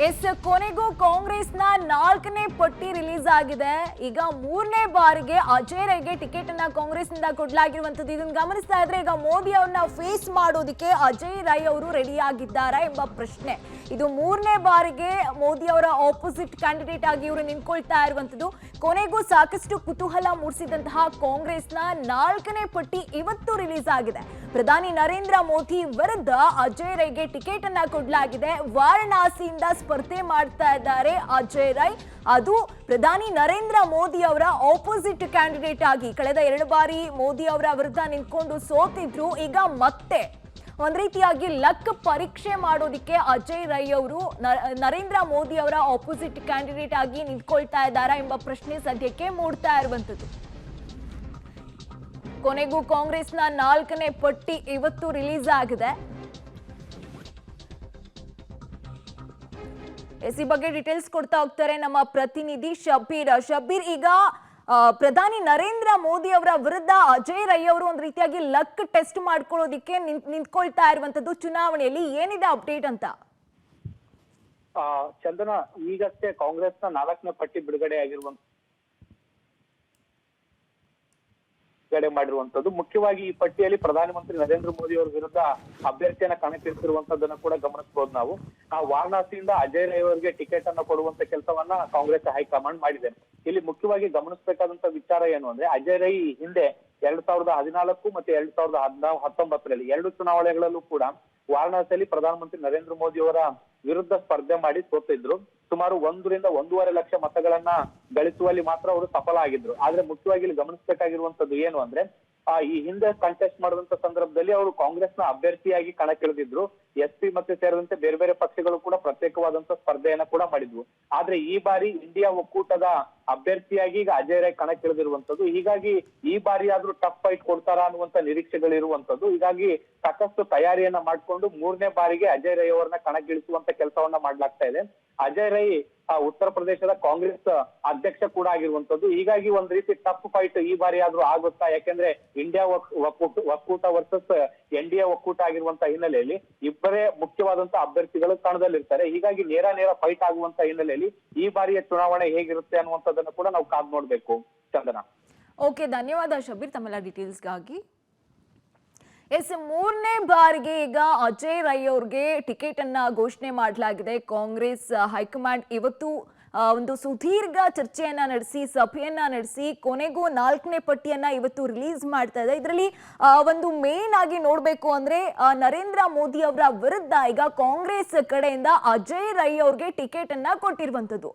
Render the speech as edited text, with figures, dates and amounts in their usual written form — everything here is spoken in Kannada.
ಎಸ್ ಕೊನೆಗೂ ಕಾಂಗ್ರೆಸ್ನ 4ನೇ ಪಟ್ಟಿ ರಿಲೀಸ್ ಆಗಿದೆ. ಈಗ 3ನೇ ಬಾರಿಗೆ ಅಜಯ್ ರೈಗೆ ಟಿಕೆಟ್ ಅನ್ನ ಕಾಂಗ್ರೆಸ್ನಿಂದ ಕೊಡಲಾಗಿರುವಂತದ್ದು. ಇದನ್ನ ಗಮನಿಸ್ತಾ ಇದ್ರೆ ಈಗ ಮೋದಿ ಅವರನ್ನ ಫೇಸ್ ಮಾಡೋದಕ್ಕೆ ಅಜಯ್ ರೈ ಅವರು ರೆಡಿ ಆಗಿದ್ದಾರಾ ಎಂಬ ಪ್ರಶ್ನೆ. ಇದು 3ನೇ ಬಾರಿಗೆ ಮೋದಿ ಅವರ ಆಪೋಸಿಟ್ ಕ್ಯಾಂಡಿಡೇಟ್ ಆಗಿ ಇವರು ನಿಂತ್ಕೊಳ್ತಾ ಇರುವಂತದ್ದು. ಕೊನೆಗೂ ಸಾಕಷ್ಟು ಕುತೂಹಲ ಮೂಡಿಸಿದಂತಹ ಕಾಂಗ್ರೆಸ್ನ 4ನೇ ಪಟ್ಟಿ ಇವತ್ತು ರಿಲೀಸ್ ಆಗಿದೆ. ಪ್ರಧಾನಿ ನರೇಂದ್ರ ಮೋದಿ ವಿರುದ್ಧ ಅಜಯ್ ರೈಗೆ ಟಿಕೆಟ್ ಅನ್ನ ಕೊಡಲಾಗಿದೆ. ವಾರಣಾಸಿಯಿಂದ ಸ್ಪರ್ಧೆ ಮಾಡ್ತಾ ಇದ್ದಾರೆ ಅಜಯ್ ರೈ. ಅದು ಪ್ರಧಾನಿ ನರೇಂದ್ರ ಮೋದಿ ಅವರ ಆಪೋಸಿಟ್ ಕ್ಯಾಂಡಿಡೇಟ್ ಆಗಿ ಕಳೆದ 2 ಬಾರಿ ಮೋದಿ ಅವರ ವಿರುದ್ಧ ನಿಂತ್ಕೊಂಡು ಸೋತಿದ್ರು. ಈಗ ಮತ್ತೆ ಒಂದ್ ರೀತಿಯಾಗಿ ಲಕ್ ಪರೀಕ್ಷೆ ಮಾಡೋದಿಕ್ಕೆ ಅಜಯ್ ರೈ ಅವರು ನರೇಂದ್ರ ಮೋದಿ ಅವರ ಆಪೋಸಿಟ್ ಕ್ಯಾಂಡಿಡೇಟ್ ಆಗಿ ನಿಂತ್ಕೊಳ್ತಾ ಇದ್ದಾರಾ ಎಂಬ ಪ್ರಶ್ನೆ ಸದ್ಯಕ್ಕೆ ಮೂಡ್ತಾ ಇರುವಂತದ್ದು. ಕೊನೆಗೂ ಕಾಂಗ್ರೆಸ್ನ 4ನೇ ಪಟ್ಟಿ ಇವತ್ತು ರಿಲೀಸ್ ಆಗಿದೆ. ಈ ಬಗ್ಗೆ ಡೀಟೇಲ್ಸ್ ಕೊಡ್ತಾ ಹೋಗ್ತಾರೆ ನಮ್ಮ ಪ್ರತಿನಿಧಿ ಶಬೀರ್. ಈಗ ಪ್ರಧಾನಿ ನರೇಂದ್ರ ಮೋದಿ ಅವರ ವಿರುದ್ಧ ಅಜಯ್ ರೈ ಅವರು ಒಂದು ರೀತಿಯಾಗಿ ಲಕ್ ಟೆಸ್ಟ್ ಮಾಡ್ಕೊಳ್ಳೋದಿಕ್ಕೆ ನಿಂತ್ಕೊಳ್ತಾ ಇರುವಂತದ್ದು. ಚುನಾವಣೆಯಲ್ಲಿ ಏನಿದೆ ಅಪ್ಡೇಟ್ ಅಂತ? ಚಂದನ, ಈಗಷ್ಟೇ ಕಾಂಗ್ರೆಸ್ನ 4ನೇ ಪಟ್ಟಿ ಬಿಡುಗಡೆ ಮಾಡಿರುವಂತದ್ದು. ಮುಖ್ಯವಾಗಿ ಈ ಪಟ್ಟಿಯಲ್ಲಿ ಪ್ರಧಾನಮಂತ್ರಿ ನರೇಂದ್ರ ಮೋದಿ ಅವರ ವಿರುದ್ಧ ಅಭ್ಯರ್ಥಿಯನ್ನ ಕಣಕ್ಕಿಳಿಸಿರುವಂತದ್ದನ್ನ ಕೂಡ ಗಮನಿಸಬಹುದು. ನಾವು ವಾರಣಾಸಿಯಿಂದ ಅಜಯ್ ರೈ ಅವರಿಗೆ ಟಿಕೆಟ್ ಅನ್ನ ಕೊಡುವಂತ ಕೆಲಸವನ್ನ ಕಾಂಗ್ರೆಸ್ ಹೈಕಮಾಂಡ್ ಮಾಡಿದೆ. ಇಲ್ಲಿ ಮುಖ್ಯವಾಗಿ ಗಮನಿಸಬೇಕಾದಂತ ವಿಚಾರ ಏನು ಅಂದ್ರೆ, ಅಜಯ್ ರೈ ಹಿಂದೆ 2014 ಮತ್ತೆ 2019ರಲ್ಲಿ 2 ಚುನಾವಣೆಗಳಲ್ಲೂ ಕೂಡ ವಾರಣಾಸಿಯಲ್ಲಿ ಪ್ರಧಾನಮಂತ್ರಿ ನರೇಂದ್ರ ಮೋದಿ ಅವರ ವಿರುದ್ಧ ಸ್ಪರ್ಧೆ ಮಾಡಿ ಸೋತಿದ್ರು. ಸುಮಾರು 1 ರಿಂದ 1.5 ಲಕ್ಷ ಮತಗಳನ್ನ ಗಳಿಸುವಲ್ಲಿ ಮಾತ್ರ ಅವರು ಸಫಲ ಆಗಿದ್ರು. ಆದ್ರೆ ಮುಖ್ಯವಾಗಿ ಇಲ್ಲಿ ಗಮನಿಸಬೇಕಾಗಿರುವಂತದ್ದು ಏನು ಅಂದ್ರೆ, ಈ ಹಿಂದೆ ಕಂಟೆಸ್ಟ್ ಮಾಡುವಂತ ಸಂದರ್ಭದಲ್ಲಿ ಅವರು ಕಾಂಗ್ರೆಸ್ನ ಅಭ್ಯರ್ಥಿಯಾಗಿ ಕಣಕ್ಕಿಳಿದಿದ್ರು. ಎಸ್ಪಿ ಮತ್ತೆ ಸೇರಿದಂತೆ ಬೇರೆ ಬೇರೆ ಪಕ್ಷಗಳು ಕೂಡ ಪ್ರತ್ಯೇಕವಾದಂತ ಸ್ಪರ್ಧೆಯನ್ನ ಕೂಡ ಮಾಡಿದ್ವು. ಆದ್ರೆ ಈ ಬಾರಿ ಇಂಡಿಯಾ ಒಕ್ಕೂಟದ ಅಭ್ಯರ್ಥಿಯಾಗಿ ಈಗ ಅಜಯ್ ರೈ ಕಣಕ್ಕಿಳಿದಿರುವಂತದ್ದು. ಹೀಗಾಗಿ ಈ ಬಾರಿ ಆದ್ರೂ ಟಫ್ ಫೈಟ್ ಕೊಡ್ತಾರಾ ಅನ್ನುವಂತ ನಿರೀಕ್ಷೆಗಳಿರುವಂತದ್ದು. ಹೀಗಾಗಿ ಸಾಕಷ್ಟು ತಯಾರಿಯನ್ನ ಮಾಡ್ಕೊಂಡು 3ನೇ ಬಾರಿಗೆ ಅಜಯ್ ರೈ ಅವರನ್ನ ಕಣಕ್ಕಿಳಿಸುವಂತ ಕೆಲಸವನ್ನ ಮಾಡ್ಲಾಗ್ತಾ ಇದೆ. ಅಜಯ್ ರೈ ಉತ್ತರ ಪ್ರದೇಶದ ಕಾಂಗ್ರೆಸ್ ಅಧ್ಯಕ್ಷ ಕೂಡ ಆಗಿರುವಂತದ್ದು. ಹೀಗಾಗಿ ಒಂದ್ ರೀತಿ ಟಫ್ ಫೈಟ್ ಈ ಬಾರಿ ಆದ್ರೂ ಆಗುತ್ತಾ? ಯಾಕೆಂದ್ರೆ ಇಂಡಿಯಾ ಒಕ್ಕೂಟ ವರ್ಸಸ್ NDA ಒಕ್ಕೂಟ ಆಗಿರುವಂತ ಹಿನ್ನೆಲೆಯಲ್ಲಿ ಇಬ್ಬರೇ ಮುಖ್ಯವಾದಂತ ಅಭ್ಯರ್ಥಿಗಳು ಕಣದಲ್ಲಿರ್ತಾರೆ. ಹೀಗಾಗಿ ನೇರ ಫೈಟ್ ಆಗುವಂತ ಹಿನ್ನೆಲೆಯಲ್ಲಿ ಈ ಬಾರಿಯ ಚುನಾವಣೆ ಹೇಗಿರುತ್ತೆ ಅನ್ನುವಂಥದ್ದನ್ನು ಕೂಡ ನಾವು ಕಾದ್ ನೋಡ್ಬೇಕು. ಚಂದನ. ಓಕೆ, ಧನ್ಯವಾದ ಶಬೀರ್ ತಮ್ಮೆಲ್ಲ ಡೀಟೇಲ್ಸ್ಗಾಗಿ. ಎಸ್, 3ನೇ ಬಾರಿಗೆ ಈಗ ಅಜಯ್ ರೈ ಅವ್ರಿಗೆ ಟಿಕೆಟ್ ಅನ್ನ ಘೋಷಣೆ ಮಾಡಲಾಗಿದೆ. ಕಾಂಗ್ರೆಸ್ ಹೈಕಮಾಂಡ್ ಇವತ್ತು ಒಂದು ಸುದೀರ್ಘ ಚರ್ಚೆಯನ್ನ ನಡೆಸಿ ಸಭೆಯನ್ನ ನಡೆಸಿ ಕೊನೆಗೂ 4ನೇ ಪಟ್ಟಿಯನ್ನ ಇವತ್ತು ರಿಲೀಸ್ ಮಾಡ್ತಾ ಇದೆ. ಇದರಲ್ಲಿ ಒಂದು ಮೇನ್ ಆಗಿ ನೋಡ್ಬೇಕು ಅಂದ್ರೆ ನರೇಂದ್ರ ಮೋದಿ ಅವರ ವಿರುದ್ಧ ಈಗ ಕಾಂಗ್ರೆಸ್ ಕಡೆಯಿಂದ ಅಜಯ್ ರೈ ಅವ್ರಿಗೆ ಟಿಕೆಟ್ ಅನ್ನ ಕೊಟ್ಟಿರುವಂತದ್ದು.